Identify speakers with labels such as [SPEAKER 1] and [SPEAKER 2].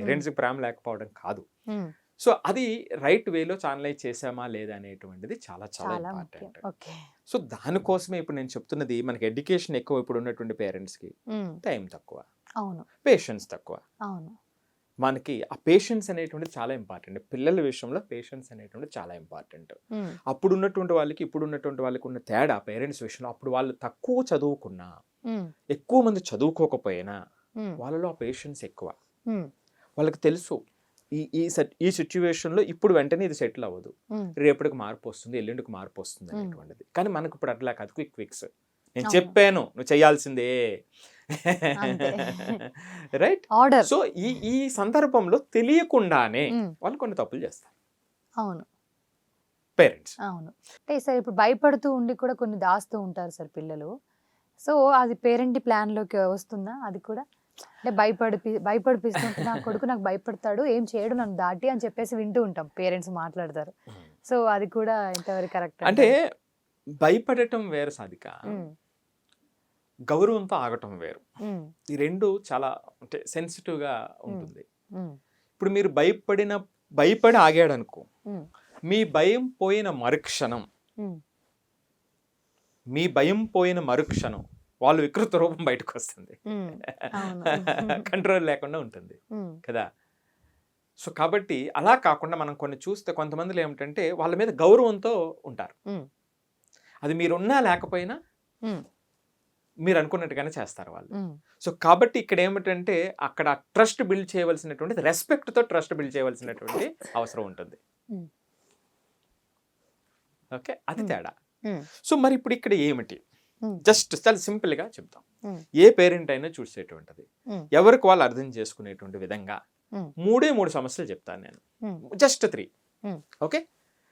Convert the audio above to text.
[SPEAKER 1] పేరెంట్స్కి ప్రేమ లేకపోవడం కాదు. సో అది రైట్ వేలో ఛానలైజ్ చేసామా లేదా అనేటువంటిది చాలా చాలా ఇంపార్టెంట్. సో దానికోసమే ఇప్పుడు నేను చెప్తున్నది, మనకి ఎడ్యుకేషన్ ఎక్కువ ఇప్పుడు ఉన్నటువంటి పేరెంట్స్కి టైం తక్కువ, పేషెన్స్ తక్కువ. మనకి ఆ పేషెన్స్ అనేటువంటిది చాలా ఇంపార్టెంట్. పిల్లల విషయంలో పేషెన్స్ అనేటువంటిది చాలా ఇంపార్టెంట్. అప్పుడు ఉన్నటువంటి వాళ్ళకి ఇప్పుడు ఉన్నటువంటి వాళ్ళకి ఉన్న తేడా పేరెంట్స్ విషయంలో, అప్పుడు వాళ్ళు తక్కువ చదువుకున్నా, ఎక్కువ మంది చదువుకోకపోయినా వాళ్ళలో ఆ పేషెన్స్ ఎక్కువ. వాళ్ళకి తెలుసు ఈ సిచ్యువేషన్లో ఇప్పుడు వెంటనే ఇది సెటిల్ అవ్వదు, రేపటికి మార్పు వస్తుంది, ఎల్లుండికి మార్పు వస్తుంది అనేటువంటిది. కానీ మనకు ఇప్పుడు అట్లా కాదు, క్విక్ ఫిక్స్. నేను చెప్పాను నువ్వు చేయాల్సిందే, రైట్? సో ఈ సందర్భంలో తెలియకుండానే వాళ్ళు కొన్ని తప్పులు చేస్తారు.
[SPEAKER 2] అవును,
[SPEAKER 1] పేరెంట్స్.
[SPEAKER 2] అవును. అంటే సార్ ఇప్పుడు భయపడుతూ ఉండి కూడా కొన్ని దాస్తూ ఉంటారు సార్ పిల్లలు. సో అది పేరెంట్ ప్లాన్లోకి వస్తుందా? అది కూడా అంటే భయపడిపిస్తుంటే నా కొడుకు నాకు భయపడతాడు, ఏం చేయడు నన్ను దాటి అని చెప్పేసి వింటూ ఉంటాం, పేరెంట్స్ మాట్లాడతారు. సో అది కూడా ఎంతవరకు కరెక్ట్?
[SPEAKER 1] అంటే భయపడటం వేరు సాధిక, గౌరవంతో ఆగటం వేరు. ఈ రెండు చాలా అంటే సెన్సిటివ్గా ఉంటుంది. ఇప్పుడు మీరు భయపడి ఆగాడు అనుకో, మీ భయం పోయిన మరుక్షణం వాళ్ళు వికృత రూపం బయటకు వస్తుంది, కంట్రోల్ లేకుండా ఉంటుంది కదా. సో కాబట్టి అలా కాకుండా మనం కొన్ని చూస్తే కొంతమందిలో ఏమిటంటే వాళ్ళ మీద గౌరవంతో ఉంటారు. అది మీరున్నా లేకపోయినా మీరు అనుకున్నట్టుగానే చేస్తారు వాళ్ళు. సో కాబట్టి ఇక్కడ ఏమిటంటే అక్కడ ట్రస్ట్ బిల్డ్ చేయవలసినటువంటి, రెస్పెక్ట్తో ట్రస్ట్ బిల్డ్ చేయవలసినటువంటి అవసరం ఉంటుంది. ఓకే, అది తేడా. సో మరి ఇప్పుడు ఇక్కడ ఏమిటి, జస్ట్ చాలా సింపుల్గా చెప్తాం. ఏ పేరెంట్ అయినా చూసేటువంటిది, ఎవరికి వాళ్ళు అర్థం చేసుకునేటువంటి విధంగా 3 సమస్యలు చెప్తాను నేను, జస్ట్ 3. ఓకే,